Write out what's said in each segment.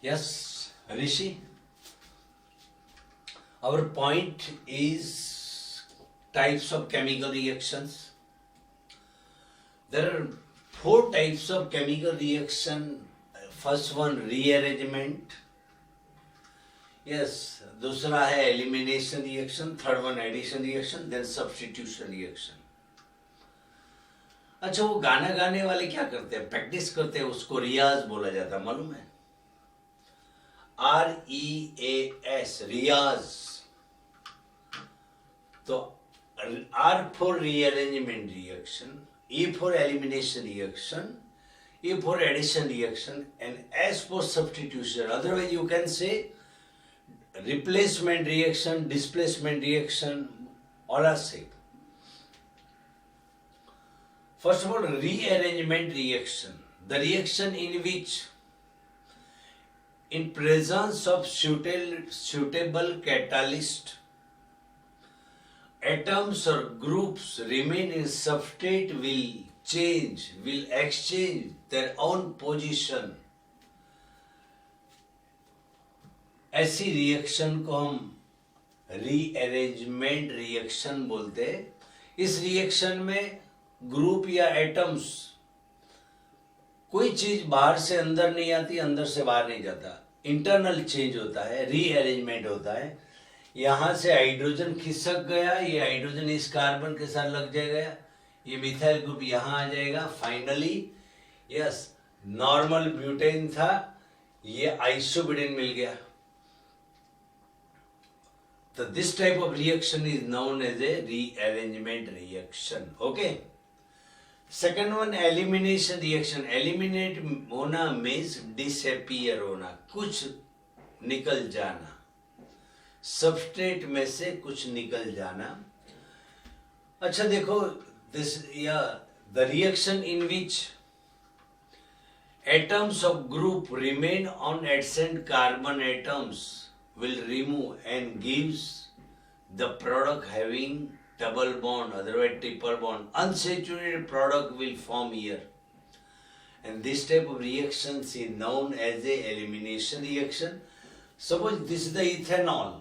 Yes, Rishi. Our point is types of chemical reactions. There are four types of chemical reaction. First one rearrangement. Yes, दूसरा है elimination reaction. Third one addition reaction. Then substitution reaction. अच्छा, वो गाना गाने वाले क्या करते हैं? प्रैक्टिस करते हैं, उसको रियाज बोला जाता है, मालूम है? REAS, रियाज. तो R for rearrangement reaction, E for elimination reaction, E for addition reaction, and S for substitution. Otherwise, you can say replacement reaction, displacement reaction, all are same. First of all, rearrangement reaction. The reaction in which, in presence of suitable catalyst, atoms or groups remain in substrate will exchange their own position. ऐसी reaction को हम rearrangement reaction बोलते हैं. इस reaction में group या atoms, कोई चीज बाहर से अंदर नहीं आती, अंदर से बाहर नहीं जाता, इंटरनल चेंज होता है, रीअरेंजमेंट होता है. यहाँ से हाइड्रोजन खिसक गया, ये हाइड्रोजन इस कार्बन के साथ लग जाएगा, ये मिथाइल ग्रुप यहाँ आ जाएगा. फाइनली यस, नॉर्मल ब्यूटेन था, ये आइसोब्यूटेन मिल गया. तो this type of reaction is known as a rearrangement reaction. Okay. Second one elimination reaction. Eliminate होना मीन्स डिसअपियर होना, कुछ निकल जाना, सबस्ट्रेट में से कुछ निकल जाना. अच्छा देखो, दिस या the reaction in which atoms of group remain on adjacent carbon atoms will remove and gives the product having double bond, otherwise triple bond. Unsaturated product will form here, and this type of reactions is known as a elimination reaction. Suppose this is the ethanol.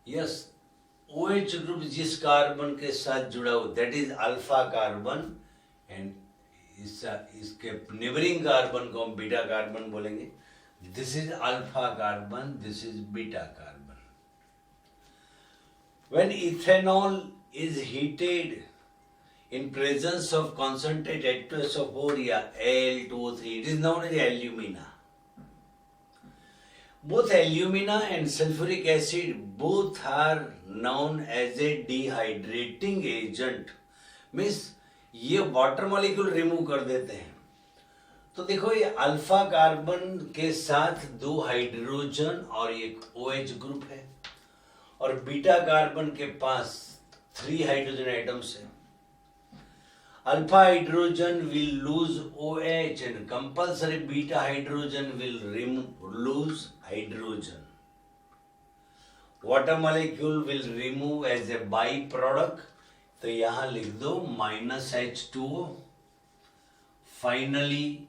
Yes, OH group जिस carbon के साथ जुड़ा हो, that is alpha carbon, and इसके neighbouring carbon को हम beta carbon बोलेंगे. This is alpha carbon, this is beta carbon. When ethanol is heated in presence of concentrated H2SO4 या Al2O3, it is known as alumina. Both alumina and sulfuric acid both are known as a dehydrating agent. Means ये water molecule remove कर देते हैं. तो देखो, ये alpha carbon के साथ दो हाइड्रोजन और एक OH ग्रुप है, और बीटा कार्बन के पास 3 हाइड्रोजन एटम्स हैं. Alpha hydrogen will lose OH and compulsory beta hydrogen will lose hydrogen. Water molecule will remove as a by product. तो यहां लिख दो -H2O. फाइनली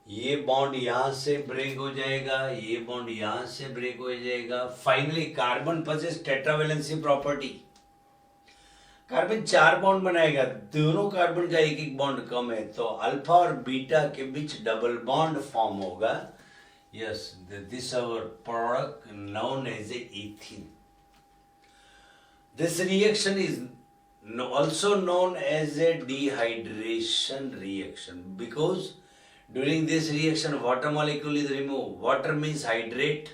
ये बॉन्ड यहां से ब्रेक हो जाएगा, ये बॉन्ड यहां से ब्रेक हो जाएगा. Finally carbon possess tetravalency property. Carbon 4 bond बनाएगा, दोनों कार्बन का एक एक बॉन्ड कम है, तो अल्फा और बीटा के बीच डबल बॉन्ड फॉर्म होगा. Yes, this our product known as a ethene. This reaction is also known as a dehydration reaction, because during this reaction water molecule is removed. Water means hydrate,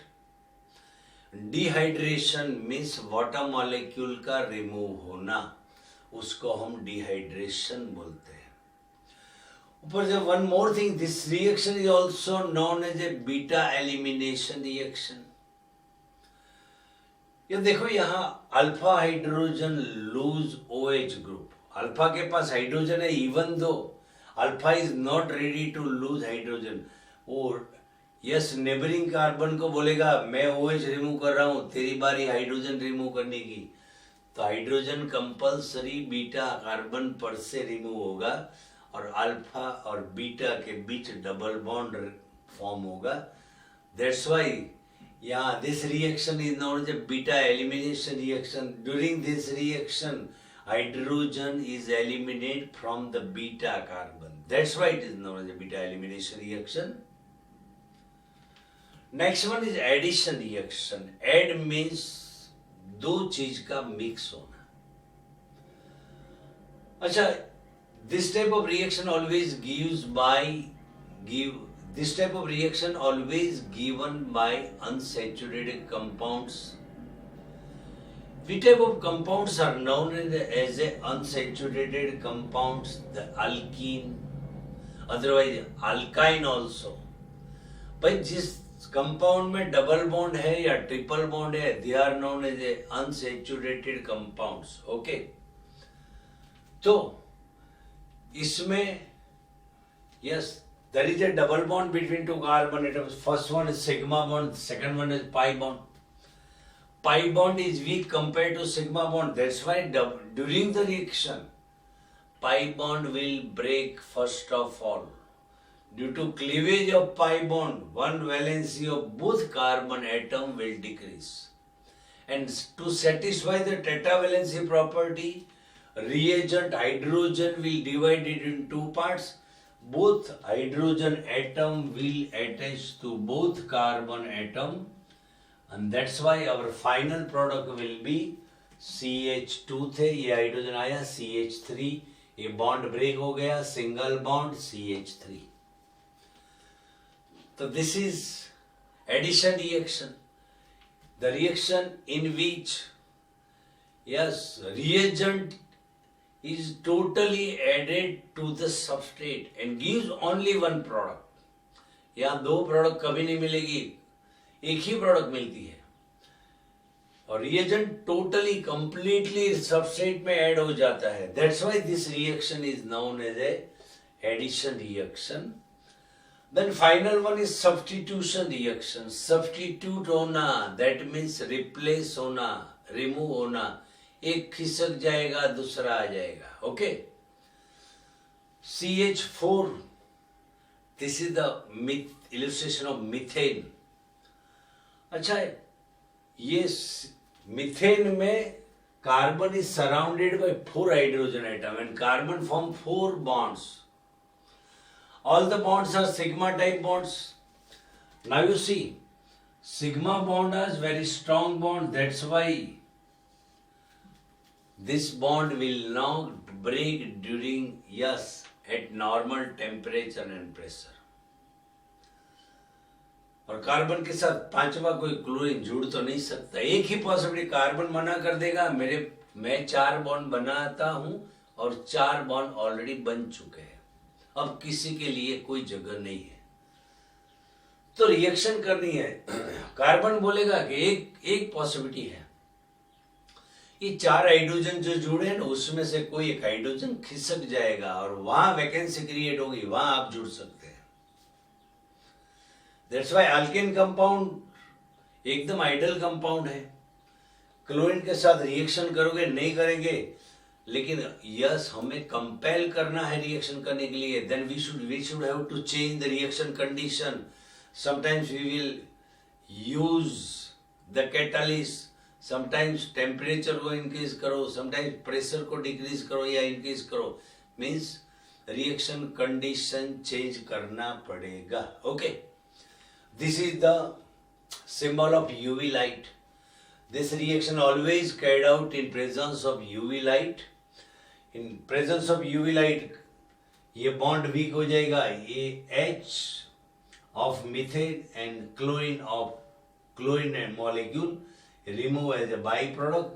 dehydration means water molecule का remove होना, उसको हम dehydration बोलते हैं. ऊपर से one more thing, this reaction is also known as a beta elimination reaction. ये देखो, यहाँ अल्फा हाइड्रोजन लूज OH ग्रुप. अल्फा के पास हाइड्रोजन है, even though alpha is not ready to lose hydrogen. और यस, नेबरिंग कार्बन को बोलेगा मैं OH रिमूव कर रहा हूँ, तेरी बारी हाइड्रोजन रिमूव करने की. तो हाइड्रोजन कंपल्सरी बीटा कार्बन पर से रिमूव होगा, और अल्फा और बीटा के बीच डबल बॉन्ड फॉर्म होगा. That's why, yeah, this reaction is known as a beta elimination reaction. During this reaction, hydrogen is eliminated from the beta carbon. That's why it is known as a beta elimination reaction. Next one is addition reaction. Add means दो चीज का mix होना. अच्छा, this type of reaction always given by unsaturated compounds. Which type of compounds are known as a unsaturated compounds? The alkene, otherwise alkyne also. भाई जिस compound में double bond है या ट्रिपल बॉन्ड है, they are known as a unsaturated compounds. Okay, तो इसमें yes, there is a double bond between two carbon atoms. First one is sigma bond, second one is pi bond. Pi bond is weak compared to sigma bond. That's why during the reaction, pi bond will break first of all. Due to cleavage of pi bond, one valency of both carbon atom will decrease. And to satisfy the tetravalency property, reagent hydrogen will divide it in two parts. Both hydrogen atom will attach to both carbon atom, and that's why our final product will be CH2 थे, ये hydrogen आया CH3, ये bond break हो गया, single bond CH3. So this is addition reaction. The reaction in which, yes, reagent is totally added to the substrate and gives only one product. यहाँ दो product कभी नहीं मिलेगी, एक ही प्रोडक्ट मिलती है. और reagent totally completely substrate में ऐड हो जाता है. That's why this reaction is known as a addition reaction. Then final one is substitution reaction. Substitute होना, that means replace होना, remove होना. एक खिसक जाएगा, दूसरा आ जाएगा. Okay? CH4. This is the illustration of methane. अच्छा, ये methane में carbon is surrounded by 4 hydrogen atom and carbon form 4 bonds. All the bonds are sigma type bonds. Now you see, sigma bond is very strong bond. That's why this bond will not break during, yes, at normal temperature and pressure. और carbon के साथ पांचवा कोई chlorine जुड़ तो नहीं सकता. एक ही पॉसिबिलिटी, कार्बन मना कर देगा, मैं 4 बॉन्ड बनाता हूं और 4 बॉन्ड ऑलरेडी बन चुके हैं, अब किसी के लिए कोई जगह नहीं है. तो रिएक्शन करनी है. कार्बन बोलेगा कि एक पॉसिबिलिटी है, ये 4 हाइड्रोजन जो जुड़े हैं ना, उसमें से कोई एक हाइड्रोजन खिसक जाएगा और वहां वैकेंसी क्रिएट होगी, वहां आप जुड़ सकते हैं. दैट्स व्हाई अल्केन कंपाउंड एकदम आइडल कंपाउंड है. क्लोरीन के साथ रिएक्शन करोगे नहीं करेंगे, लेकिन यस हमें कंपेल करना है रिएक्शन करने के लिए. Then we should have to change the reaction condition. Sometimes we will use the catalyst, sometimes temperature को इंक्रीज करो, समटाइम्स प्रेशर को डिक्रीज करो या इंक्रीज करो. मीन्स रिएक्शन कंडीशन चेंज करना पड़ेगा. Okay, this is the symbol of UV light. This reaction always carried out in presence of UV light. In presence of UV light, ये bond weak हो जाएगा. ये H of methane and chlorine molecule remove as a byproduct.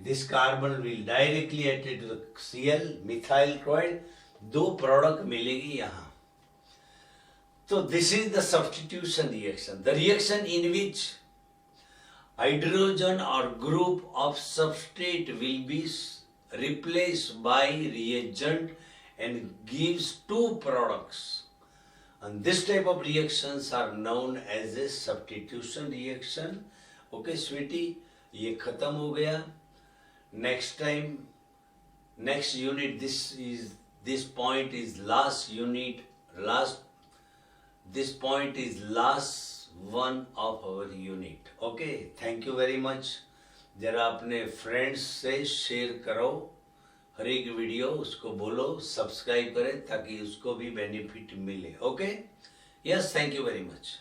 This carbon will directly attach to the Cl, methyl chloride. 2 product मिलेगी यहाँ. So this is the substitution reaction. The reaction in which hydrogen or group of substrate will be replaced by reagent and gives 2 products. And this type of reactions are known as a substitution reaction. Okay, sweetie, ये खत्म हो गया. Next time, next unit, this point is last unit, this point is last one of our unit. Okay, thank you very much. जरा अपने friends से share करो हर एक video, उसको बोलो सब्सक्राइब करें ताकि उसको भी बेनिफिट मिले. Okay, yes, thank you very much.